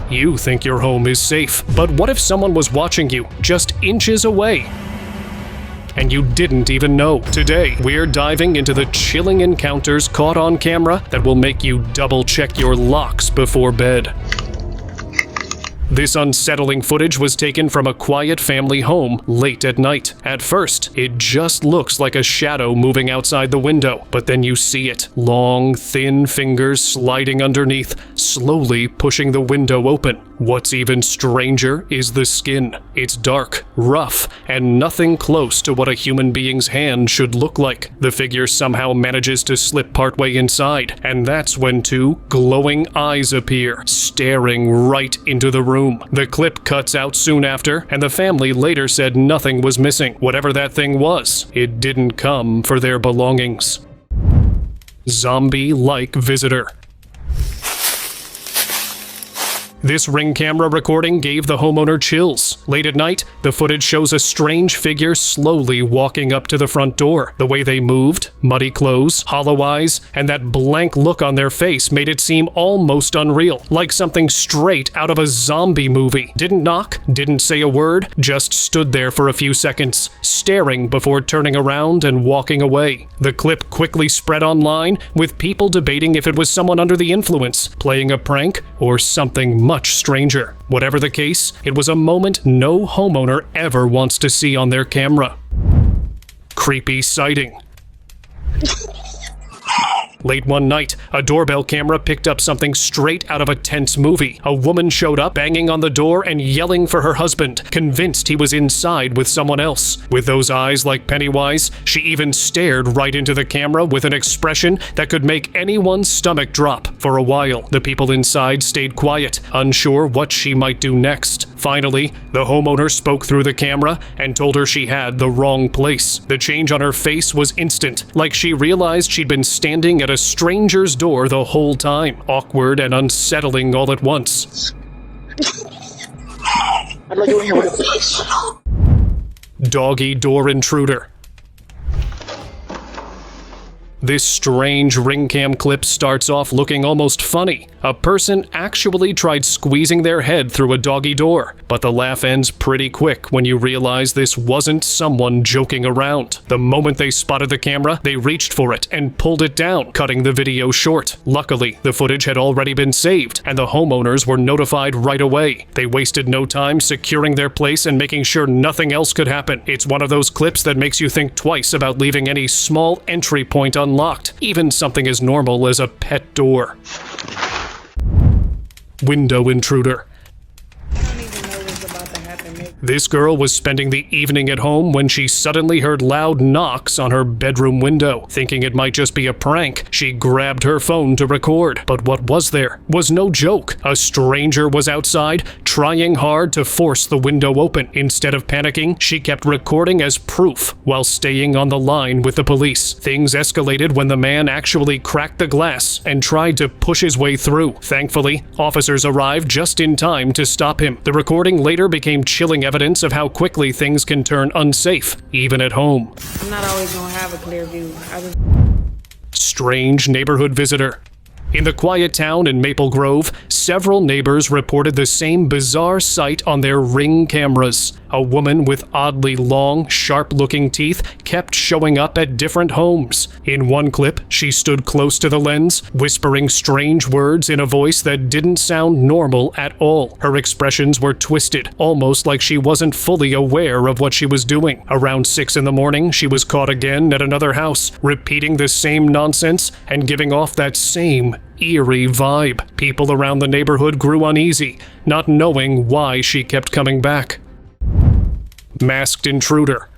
You think your home is safe, but what if someone was watching you just inches away? And you didn't even know. Today, we're diving into the chilling encounters caught on camera that will make you double-check your locks before bed. This unsettling footage was taken from a quiet family home late at night. At first, it just looks like a shadow moving outside the window, but then you see it. Long, thin fingers sliding underneath, slowly pushing the window open. What's even stranger is the skin. It's dark, rough, and nothing close to what a human being's hand should look like. The figure somehow manages to slip partway inside, and that's when two glowing eyes appear, staring right into the room. The clip cuts out soon after, and the family later said nothing was missing. Whatever that thing was, it didn't come for their belongings. Zombie-like visitor. This Ring camera recording gave the homeowner chills. Late at night, the footage shows a strange figure slowly walking up to the front door. The way they moved, muddy clothes, hollow eyes, and that blank look on their face made it seem almost unreal, like something straight out of a zombie movie. Didn't knock, didn't say a word, just stood there for a few seconds, staring before turning around and walking away. The clip quickly spread online, with people debating if it was someone under the influence, playing a prank, or something much stranger. Whatever the case, it was a moment no homeowner ever wants to see on their camera. Creepy sighting. Late one night, a doorbell camera picked up something straight out of a tense movie. A woman showed up, banging on the door and yelling for her husband, convinced he was inside with someone else. With those eyes like Pennywise, she even stared right into the camera with an expression that could make anyone's stomach drop. For a while, the people inside stayed quiet, unsure what she might do next. Finally, the homeowner spoke through the camera and told her she had the wrong place. The change on her face was instant, like she realized she'd been standing at a stranger's door the whole time. Awkward and unsettling all at once. Doggy door intruder. This strange ring cam clip starts off looking almost funny. A person actually tried squeezing their head through a doggy door, but the laugh ends pretty quick when you realize this wasn't someone joking around. The moment they spotted the camera, they reached for it and pulled it down, cutting the video short. Luckily, the footage had already been saved, and the homeowners were notified right away. They wasted no time securing their place and making sure nothing else could happen. It's one of those clips that makes you think twice about leaving any small entry point unlocked, even something as normal as a pet door. Window intruder. This girl was spending the evening at home when she suddenly heard loud knocks on her bedroom window. Thinking it might just be a prank, she grabbed her phone to record. But what was there was no joke. A stranger was outside, trying hard to force the window open. Instead of panicking, she kept recording as proof while staying on the line with the police. Things escalated when the man actually cracked the glass and tried to push his way through. Thankfully, officers arrived just in time to stop him. The recording later became chilling evidence of how quickly things can turn unsafe, even at home. I'm not always gonna have a clear view. Strange neighborhood visitor. In the quiet town in Maple Grove, several neighbors reported the same bizarre sight on their Ring cameras. A woman with oddly long, sharp-looking teeth kept showing up at different homes. In one clip, she stood close to the lens, whispering strange words in a voice that didn't sound normal at all. Her expressions were twisted, almost like she wasn't fully aware of what she was doing. Around 6 in the morning, she was caught again at another house, repeating the same nonsense and giving off that same eerie vibe. People around the neighborhood grew uneasy, not knowing why she kept coming back. Masked intruder.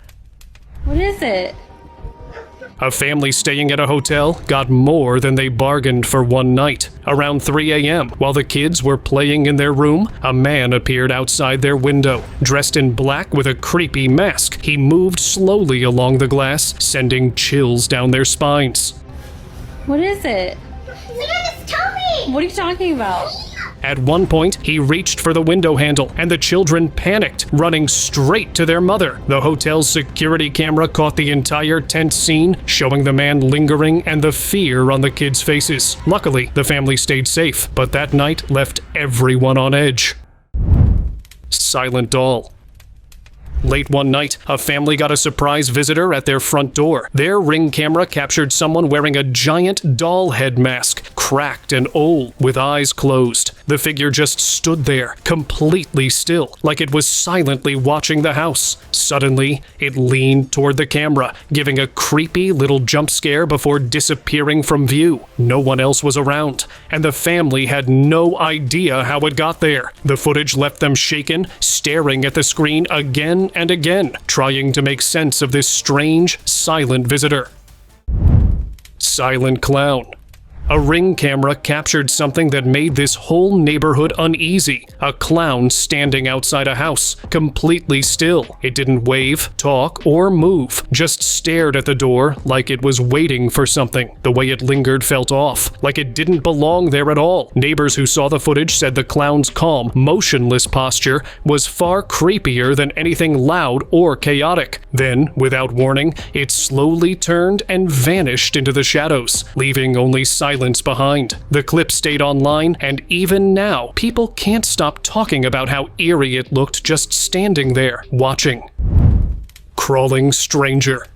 What is it? A family staying at a hotel got more than they bargained for one night. Around 3 a.m., while the kids were playing in their room, a man appeared outside their window. Dressed in black with a creepy mask, he moved slowly along the glass, sending chills down their spines. What is it? Look at this tummy! What are you talking about? At one point, he reached for the window handle, and the children panicked, running straight to their mother. The hotel's security camera caught the entire tense scene, showing the man lingering and the fear on the kids' faces. Luckily, the family stayed safe, but that night left everyone on edge. Silent doll. Late one night, a family got a surprise visitor at their front door. Their Ring camera captured someone wearing a giant doll head mask, cracked and old, with eyes closed. The figure just stood there, completely still, like it was silently watching the house. Suddenly, it leaned toward the camera, giving a creepy little jump scare before disappearing from view. No one else was around, and the family had no idea how it got there. The footage left them shaken, staring at the screen again and again, trying to make sense of this strange, silent visitor. Silent clown. A Ring camera captured something that made this whole neighborhood uneasy. A clown standing outside a house, completely still. It didn't wave, talk, or move, just stared at the door like it was waiting for something. The way it lingered felt off, like it didn't belong there at all. Neighbors who saw the footage said the clown's calm, motionless posture was far creepier than anything loud or chaotic. Then, without warning, it slowly turned and vanished into the shadows, leaving only silence behind. The clip stayed online, and even now, people can't stop talking about how eerie it looked just standing there, watching. Crawling stranger.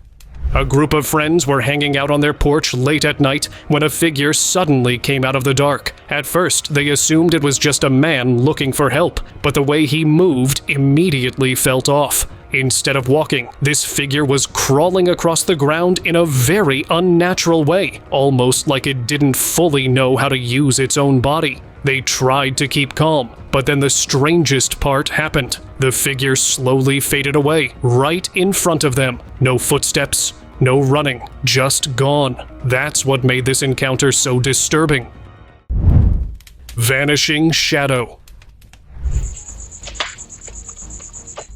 A group of friends were hanging out on their porch late at night when a figure suddenly came out of the dark. At first, they assumed it was just a man looking for help, but the way he moved immediately felt off. Instead of walking, this figure was crawling across the ground in a very unnatural way, almost like it didn't fully know how to use its own body. They tried to keep calm, but then the strangest part happened. The figure slowly faded away, right in front of them. No footsteps, no running, just gone. That's what made this encounter so disturbing. Vanishing shadow.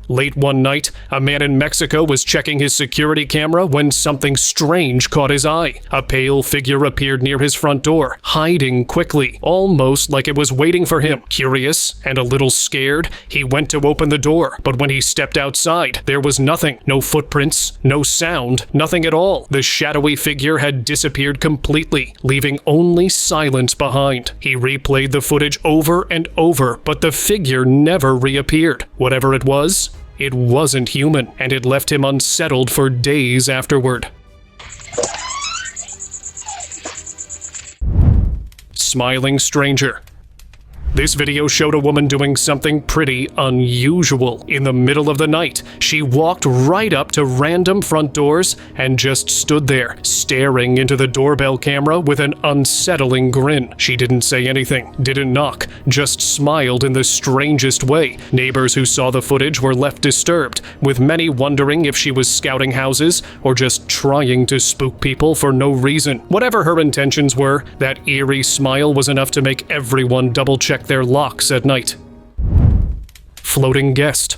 Late one night, a man in Mexico was checking his security camera when something strange caught his eye. A pale figure appeared near his front door, hiding quickly, almost like it was waiting for him. Curious and a little scared, he went to open the door, but when he stepped outside, there was nothing. No footprints, no sound, nothing at all. The shadowy figure had disappeared completely, leaving only silence behind. He replayed the footage over and over, but the figure never reappeared. Whatever it was, it wasn't human, and it left him unsettled for days afterward. Smiling stranger. This video showed a woman doing something pretty unusual. In the middle of the night, she walked right up to random front doors and just stood there, staring into the doorbell camera with an unsettling grin. She didn't say anything, didn't knock, just smiled in the strangest way. Neighbors who saw the footage were left disturbed, with many wondering if she was scouting houses or just trying to spook people for no reason. Whatever her intentions were, that eerie smile was enough to make everyone double-check their locks at night. Floating guest.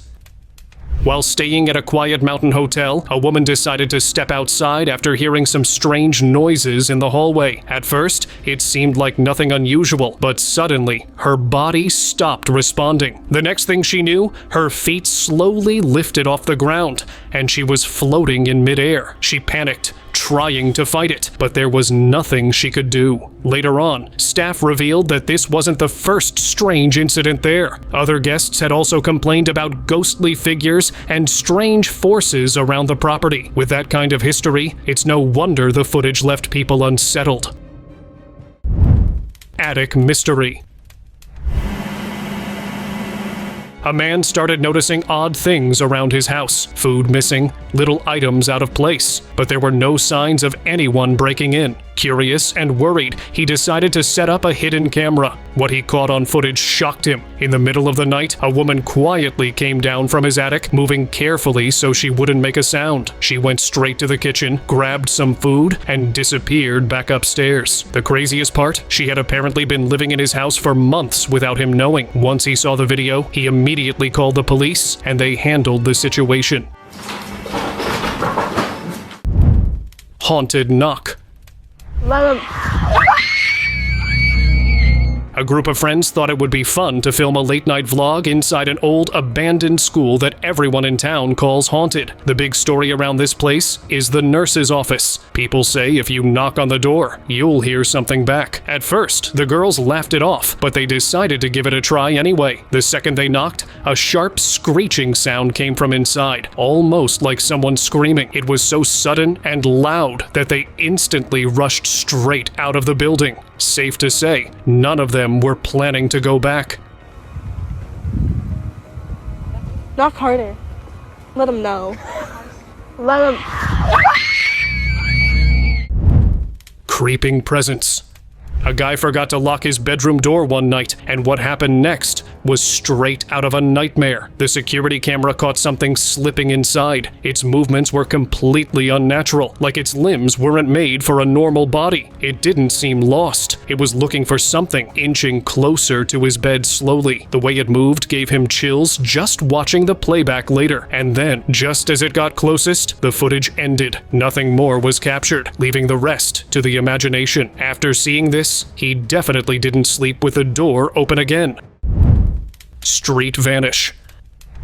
While staying at a quiet mountain hotel, a woman decided to step outside after hearing some strange noises in the hallway. At first, it seemed like nothing unusual, but suddenly, her body stopped responding. The next thing she knew, her feet slowly lifted off the ground, and she was floating in midair. She panicked, trying to fight it, but there was nothing she could do. Later on, staff revealed that this wasn't the first strange incident there. Other guests had also complained about ghostly figures and strange forces around the property. With that kind of history, it's no wonder the footage left people unsettled. Attic mystery. A man started noticing odd things around his house. Food missing, little items out of place, but there were no signs of anyone breaking in. Curious and worried, he decided to set up a hidden camera. What he caught on footage shocked him. In the middle of the night, a woman quietly came down from his attic, moving carefully so she wouldn't make a sound. She went straight to the kitchen, grabbed some food, and disappeared back upstairs. The craziest part? She had apparently been living in his house for months without him knowing. Once he saw the video, he immediately called the police, and they handled the situation. Haunted knock. A group of friends thought it would be fun to film a late-night vlog inside an old abandoned school that everyone in town calls haunted. The big story around this place is the nurse's office. People say if you knock on the door, you'll hear something back. At first, the girls laughed it off, but they decided to give it a try anyway. The second they knocked, a sharp screeching sound came from inside, almost like someone screaming. It was so sudden and loud that they instantly rushed straight out of the building. Safe to say, none of them were planning to go back. Knock harder. Let them know. Let them... Creeping presence. A guy forgot to lock his bedroom door one night, and what happened next was straight out of a nightmare. The security camera caught something slipping inside. Its movements were completely unnatural, like its limbs weren't made for a normal body. It didn't seem lost. It was looking for something, inching closer to his bed slowly. The way it moved gave him chills just watching the playback later. And then, just as it got closest, the footage ended. Nothing more was captured, leaving the rest to the imagination. After seeing this, he definitely didn't sleep with the door open again. Street vanish.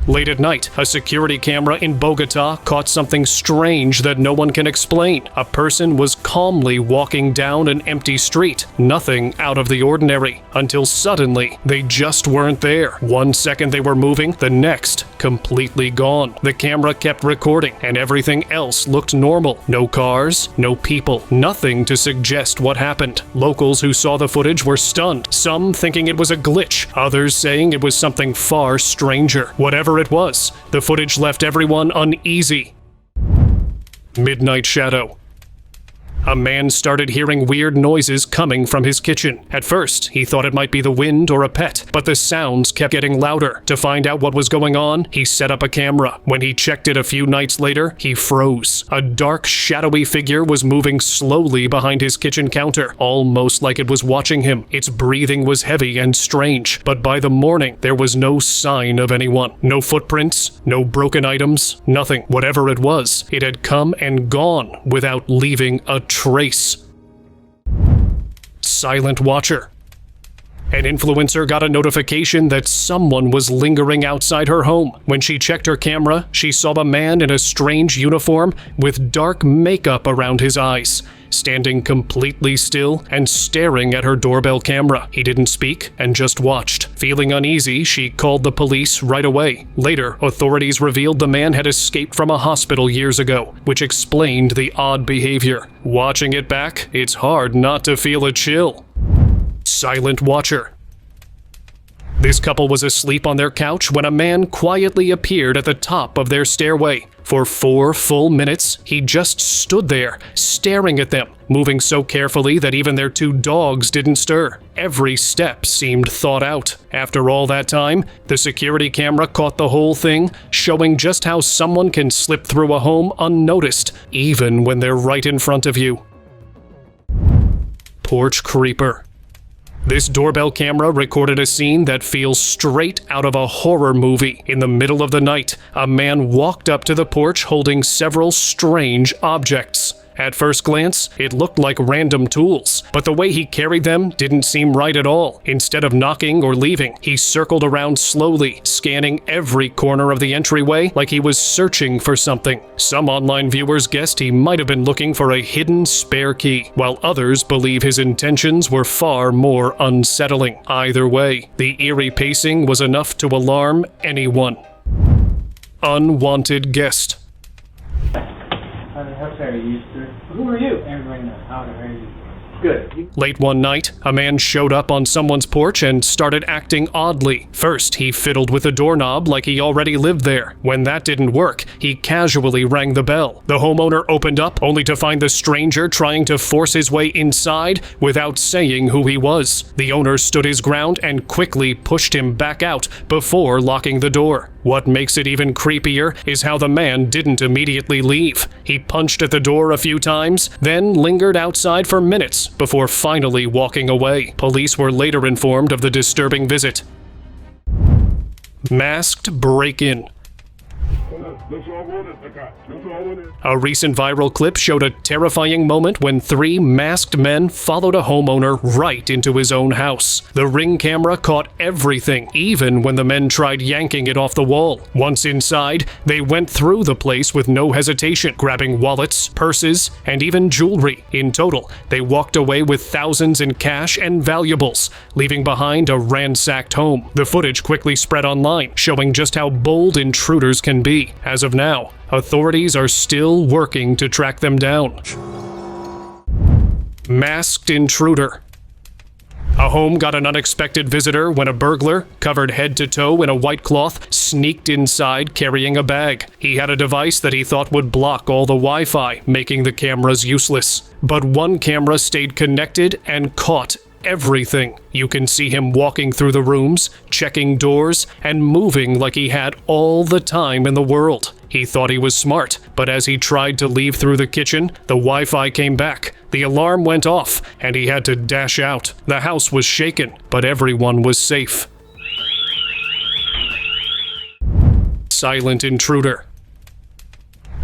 Late at night, a security camera in Bogota caught something strange that no one can explain. A person was calmly walking down an empty street, nothing out of the ordinary, until suddenly they just weren't there. 1 second they were moving, the next completely gone. The camera kept recording, and everything else looked normal. No cars, no people, nothing to suggest what happened. Locals who saw the footage were stunned, some thinking it was a glitch, others saying it was something far stranger. Whatever it was, the footage left everyone uneasy. Midnight shadow. A man started hearing weird noises coming from his kitchen. At first, he thought it might be the wind or a pet, but the sounds kept getting louder. To find out what was going on, he set up a camera. When he checked it a few nights later, he froze. A dark, shadowy figure was moving slowly behind his kitchen counter, almost like it was watching him. Its breathing was heavy and strange, but by the morning, there was no sign of anyone. No footprints, no broken items, nothing. Whatever it was, it had come and gone without leaving a trace. Silent watcher. An influencer got a notification that someone was lingering outside her home. When she checked her camera, she saw a man in a strange uniform with dark makeup around his eyes, standing completely still and staring at her doorbell camera. He didn't speak and just watched. Feeling uneasy, she called the police right away. Later, authorities revealed the man had escaped from a hospital years ago, which explained the odd behavior. Watching it back, it's hard not to feel a chill. Silent watcher. This couple was asleep on their couch when a man quietly appeared at the top of their stairway. For 4 full minutes, he just stood there, staring at them, moving so carefully that even their 2 dogs didn't stir. Every step seemed thought out. After all that time, the security camera caught the whole thing, showing just how someone can slip through a home unnoticed, even when they're right in front of you. Porch creeper. This doorbell camera recorded a scene that feels straight out of a horror movie. In the middle of the night, a man walked up to the porch holding several strange objects. At first glance, it looked like random tools, but the way he carried them didn't seem right at all. Instead of knocking or leaving, he circled around slowly, scanning every corner of the entryway like he was searching for something. Some online viewers guessed he might have been looking for a hidden spare key, while others believe his intentions were far more unsettling. Either way, the eerie pacing was enough to alarm anyone. Unwanted guest. Who are you? Everybody knows. How are you? Good. Late one night, a man showed up on someone's porch and started acting oddly. First, he fiddled with the doorknob like he already lived there. When that didn't work, he casually rang the bell. The homeowner opened up, only to find the stranger trying to force his way inside without saying who he was. The owner stood his ground and quickly pushed him back out before locking the door. What makes it even creepier is how the man didn't immediately leave. He punched at the door a few times, then lingered outside for minutes before finally walking away. Police were later informed of the disturbing visit. Masked break-in. A recent viral clip showed a terrifying moment when 3 masked men followed a homeowner right into his own house. The Ring camera caught everything, even when the men tried yanking it off the wall. Once inside, they went through the place with no hesitation, grabbing wallets, purses, and even jewelry. In total, they walked away with thousands in cash and valuables, leaving behind a ransacked home. The footage quickly spread online, showing just how bold intruders can be. As of now, authorities are still working to track them down. Masked intruder. A home got an unexpected visitor when a burglar, covered head to toe in a white cloth, sneaked inside carrying a bag. He had a device that he thought would block all the Wi-Fi, making the cameras useless. But one camera stayed connected and caught everything. You can see him walking through the rooms, checking doors, and moving like he had all the time in the world. He thought he was smart, but as he tried to leave through the kitchen, the Wi-Fi came back. The alarm went off, and he had to dash out. The house was shaken, but everyone was safe. Silent intruder.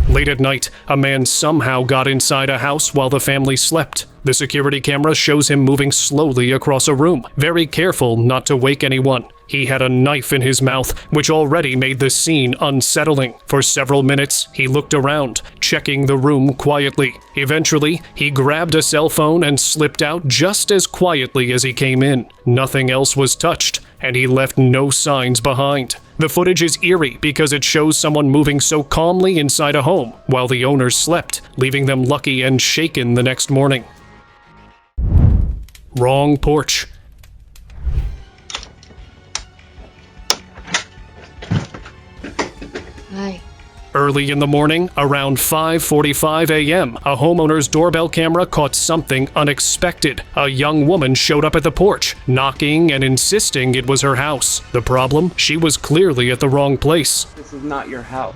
Late at night, a man somehow got inside a house while the family slept. The security camera shows him moving slowly across a room, very careful not to wake anyone. He had a knife in his mouth, which already made the scene unsettling. For several minutes, he looked around, checking the room quietly. Eventually, he grabbed a cell phone and slipped out just as quietly as he came in. Nothing else was touched, and he left no signs behind. The footage is eerie because it shows someone moving so calmly inside a home while the owners slept, leaving them lucky and shaken the next morning. Wrong porch. Hi. Early in the morning, around 5:45 a.m., a homeowner's doorbell camera caught something unexpected. A young woman showed up at the porch, knocking and insisting it was her house. The problem? She was clearly at the wrong place. This is not your house.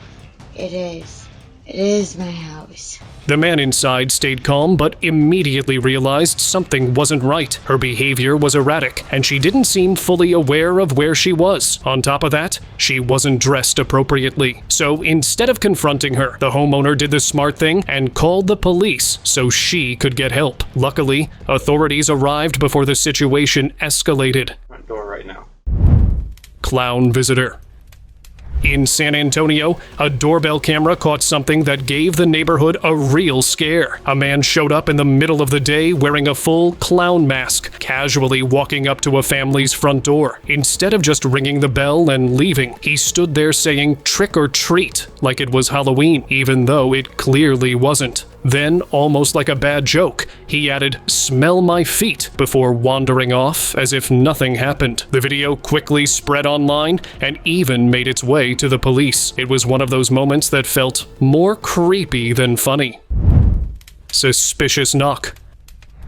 It is. It is my house. The man inside stayed calm, but immediately realized something wasn't right. Her behavior was erratic, and she didn't seem fully aware of where she was. On top of that, she wasn't dressed appropriately. So instead of confronting her, the homeowner did the smart thing and called the police so she could get help. Luckily, authorities arrived before the situation escalated. Front door right now. Clown visitor. In San Antonio, a doorbell camera caught something that gave the neighborhood a real scare. A man showed up in the middle of the day wearing a full clown mask, casually walking up to a family's front door. Instead of just ringing the bell and leaving, he stood there saying trick or treat like it was Halloween, even though it clearly wasn't. Then, almost like a bad joke, he added, "Smell my feet," before wandering off as if nothing happened. The video quickly spread online and even made its way to the police. It was one of those moments that felt more creepy than funny. Suspicious knock.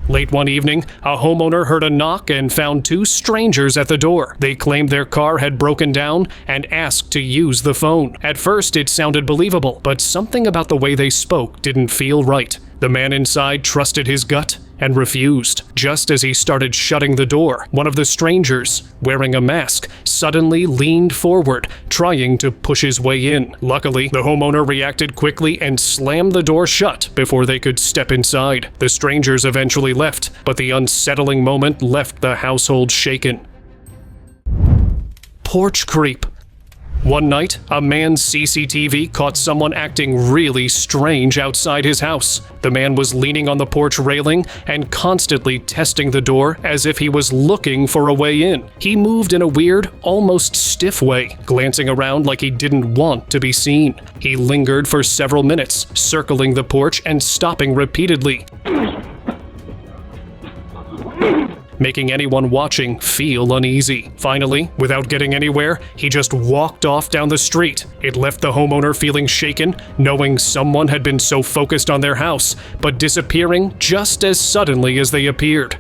Late one evening, a homeowner heard a knock and found 2 strangers at the door. They claimed their car had broken down and asked to use the phone. At first, it sounded believable, but something about the way they spoke didn't feel right. The man inside trusted his gut and refused. Just as he started shutting the door, one of the strangers, wearing a mask, suddenly leaned forward, trying to push his way in. Luckily, the homeowner reacted quickly and slammed the door shut before they could step inside. The strangers eventually left, but the unsettling moment left the household shaken. Porch creep. One night, a man's CCTV caught someone acting really strange outside his house. The man was leaning on the porch railing and constantly testing the door as if he was looking for a way in. He moved in a weird, almost stiff way, glancing around like he didn't want to be seen. He lingered for several minutes, circling the porch and stopping repeatedly, making anyone watching feel uneasy. Finally, without getting anywhere, he just walked off down the street. It left the homeowner feeling shaken, knowing someone had been so focused on their house, but disappearing just as suddenly as they appeared.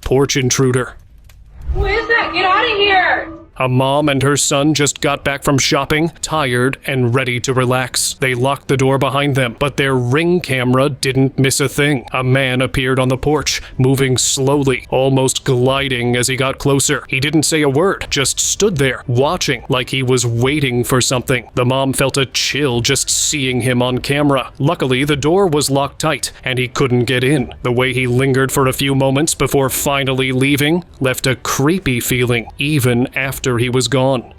Porch intruder. Who is that? Get out of here! A mom and her son just got back from shopping, tired and ready to relax. They locked the door behind them, but their Ring camera didn't miss a thing. A man appeared on the porch, moving slowly, almost gliding as he got closer. He didn't say a word, just stood there, watching like he was waiting for something. The mom felt a chill just seeing him on camera. Luckily, the door was locked tight, and he couldn't get in. The way he lingered for a few moments before finally leaving left a creepy feeling, even after he was gone.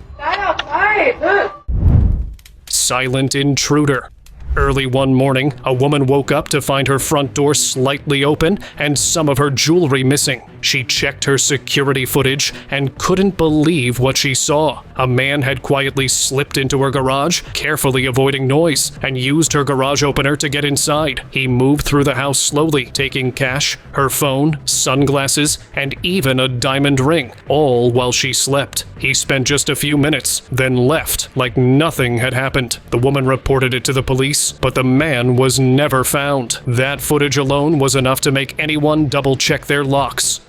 Silent intruder. Early one morning, a woman woke up to find her front door slightly open and some of her jewelry missing. She checked her security footage and couldn't believe what she saw. A man had quietly slipped into her garage, carefully avoiding noise, and used her garage opener to get inside. He moved through the house slowly, taking cash, her phone, sunglasses, and even a diamond ring, all while she slept. He spent just a few minutes, then left like nothing had happened. The woman reported it to the police, but the man was never found. That footage alone was enough to make anyone double-check their locks.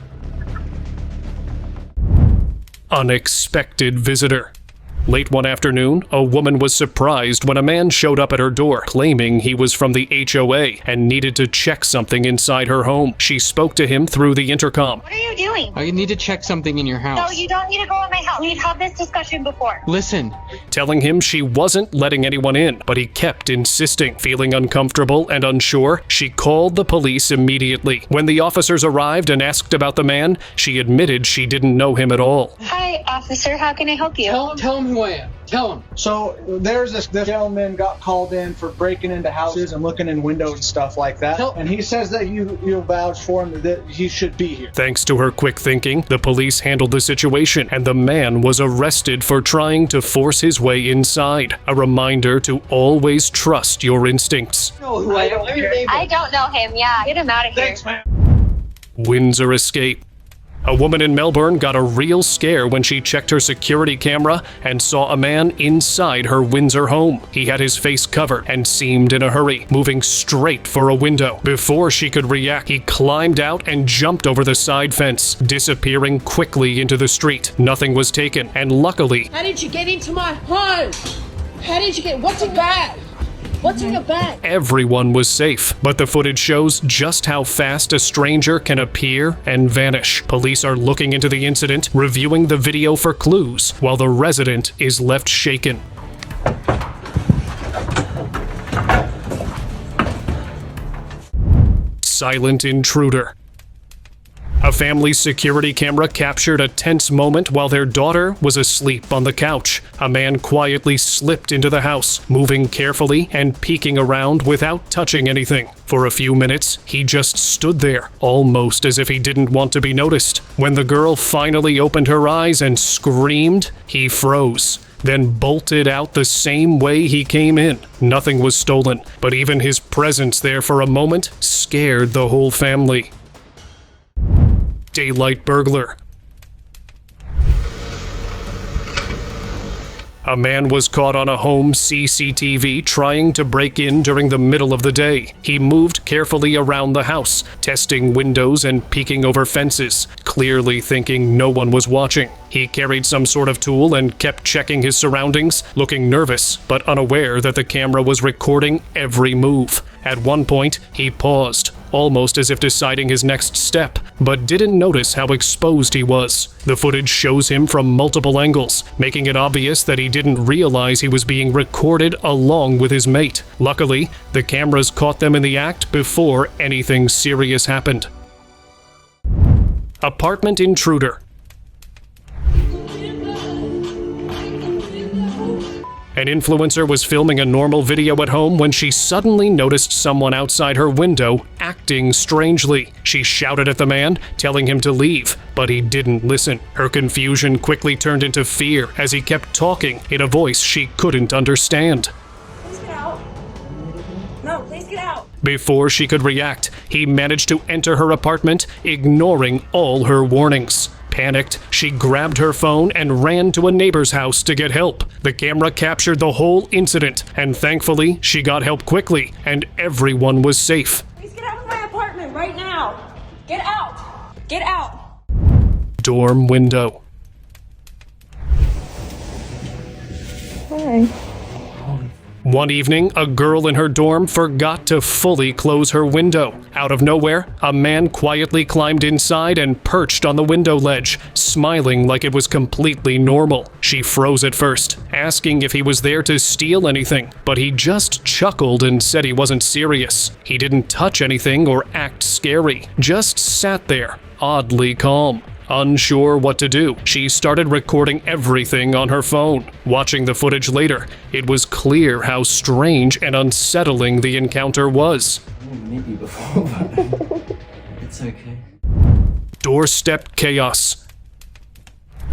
Unexpected visitor. Late one afternoon, a woman was surprised when a man showed up at her door, claiming he was from the HOA and needed to check something inside her home. She spoke to him through the intercom. What are you doing? I need to check something in your house. No, you don't need to go in my house. We've had this discussion before. Listen. Telling him she wasn't letting anyone in, but he kept insisting. Feeling uncomfortable and unsure, she called the police immediately. When the officers arrived and asked about the man, she admitted she didn't know him at all. Hi, officer. How can I help you? Tell him who I am. Tell him. So there's this gentleman got called in for breaking into houses and looking in windows and stuff like that. And he says that you vouched for him that he should be here. Thanks to her quick thinking, the police handled the situation and the man was arrested for trying to force his way inside. A reminder to always trust your instincts. I don't know him. Yeah, get him out of here. Thanks, man. Windsor escape. A woman in Melbourne got a real scare when she checked her security camera and saw a man inside her Windsor home. He had his face covered and seemed in a hurry, moving straight for a window. Before she could react, he climbed out and jumped over the side fence, disappearing quickly into the street. Nothing was taken, and luckily... How did you get into my home? How did you get... What's in bag? What's in your bag? Everyone was safe, but the footage shows just how fast a stranger can appear and vanish. Police are looking into the incident, reviewing the video for clues, while the resident is left shaken. Silent intruder. A family's security camera captured a tense moment while their daughter was asleep on the couch. A man quietly slipped into the house, moving carefully and peeking around without touching anything. For a few minutes, he just stood there, almost as if he didn't want to be noticed. When the girl finally opened her eyes and screamed, he froze, then bolted out the same way he came in. Nothing was stolen, but even his presence there for a moment scared the whole family. Daylight burglar. A man was caught on a home CCTV trying to break in during the middle of the day. He moved carefully around the house, testing windows and peeking over fences, clearly thinking no one was watching. He carried some sort of tool and kept checking his surroundings, looking nervous, but unaware that the camera was recording every move. At one point, he paused, almost as if deciding his next step, but didn't notice how exposed he was. The footage shows him from multiple angles, making it obvious that he didn't realize he was being recorded along with his mate. Luckily, the cameras caught them in the act before anything serious happened. Apartment intruder. An influencer was filming a normal video at home when she suddenly noticed someone outside her window acting strangely. She shouted at the man, telling him to leave, but he didn't listen. Her confusion quickly turned into fear as he kept talking in a voice she couldn't understand. Please get out. No, please get out. Before she could react, he managed to enter her apartment, ignoring all her warnings. Panicked, she grabbed her phone and ran to a neighbor's house to get help. The camera captured the whole incident, and thankfully, she got help quickly, and everyone was safe. Please get out of my apartment right now. Get out. Get out. Dorm window. Okay. One evening, a girl in her dorm forgot to fully close her window. Out of nowhere, a man quietly climbed inside and perched on the window ledge, smiling like it was completely normal. She froze at first, asking if he was there to steal anything, but he just chuckled and said he wasn't serious. He didn't touch anything or act scary, just sat there, oddly calm. Unsure what to do, she started recording everything on her phone. Watching the footage later, it was clear how strange and unsettling the encounter was. Maybe before, but it's okay. Doorstep chaos.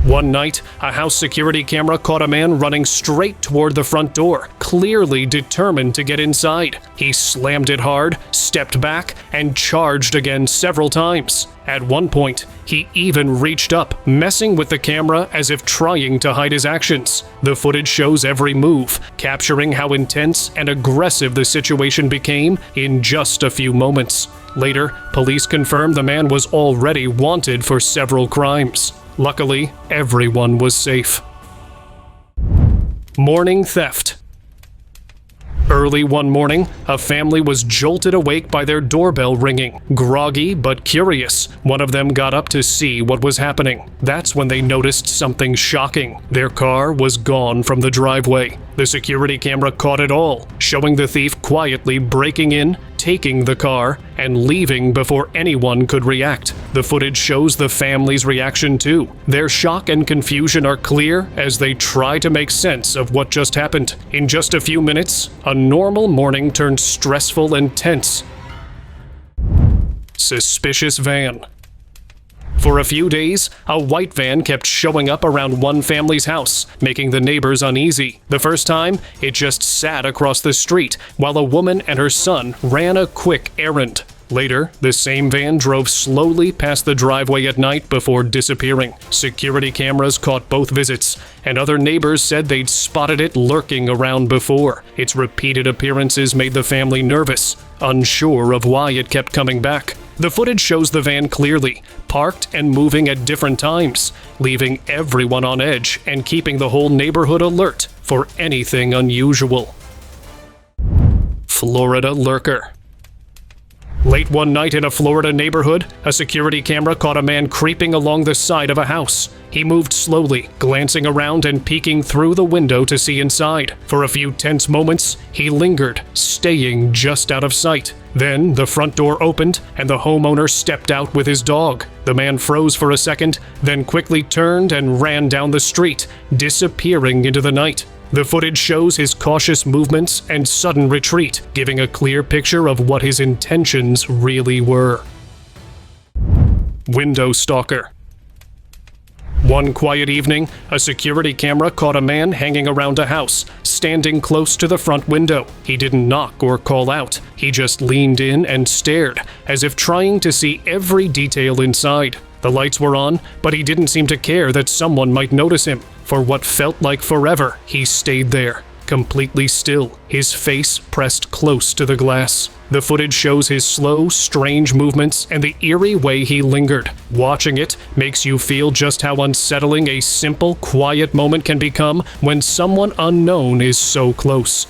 One night, a house security camera caught a man running straight toward the front door, clearly determined to get inside. He slammed it hard, stepped back, and charged again several times. At one point, he even reached up, messing with the camera as if trying to hide his actions. The footage shows every move, capturing how intense and aggressive the situation became in just a few moments. Later, police confirmed the man was already wanted for several crimes. Luckily, everyone was safe. Morning theft. Early one morning, a family was jolted awake by their doorbell ringing. Groggy but curious, one of them got up to see what was happening. That's when they noticed something shocking. Their car was gone from the driveway. The security camera caught it all, showing the thief quietly breaking in, taking the car, and leaving before anyone could react. The footage shows the family's reaction too. Their shock and confusion are clear as they try to make sense of what just happened. In just a few minutes, a normal morning turned stressful and tense. Suspicious van. For a few days, a white van kept showing up around one family's house, making the neighbors uneasy. The first time, it just sat across the street while a woman and her son ran a quick errand. Later, the same van drove slowly past the driveway at night before disappearing. Security cameras caught both visits, and other neighbors said they'd spotted it lurking around before. Its repeated appearances made the family nervous, unsure of why it kept coming back. The footage shows the van clearly, parked and moving at different times, leaving everyone on edge and keeping the whole neighborhood alert for anything unusual. Florida lurker. Late one night in a Florida neighborhood, a security camera caught a man creeping along the side of a house. He moved slowly, glancing around and peeking through the window to see inside. For a few tense moments, he lingered, staying just out of sight. Then, the front door opened, and the homeowner stepped out with his dog. The man froze for a second, then quickly turned and ran down the street, disappearing into the night. The footage shows his cautious movements and sudden retreat, giving a clear picture of what his intentions really were. Window stalker. One quiet evening, a security camera caught a man hanging around a house, standing close to the front window. He didn't knock or call out. He just leaned in and stared, as if trying to see every detail inside. The lights were on, but he didn't seem to care that someone might notice him. For what felt like forever, he stayed there, completely still, his face pressed close to the glass. The footage shows his slow, strange movements and the eerie way he lingered. Watching it makes you feel just how unsettling a simple, quiet moment can become when someone unknown is so close.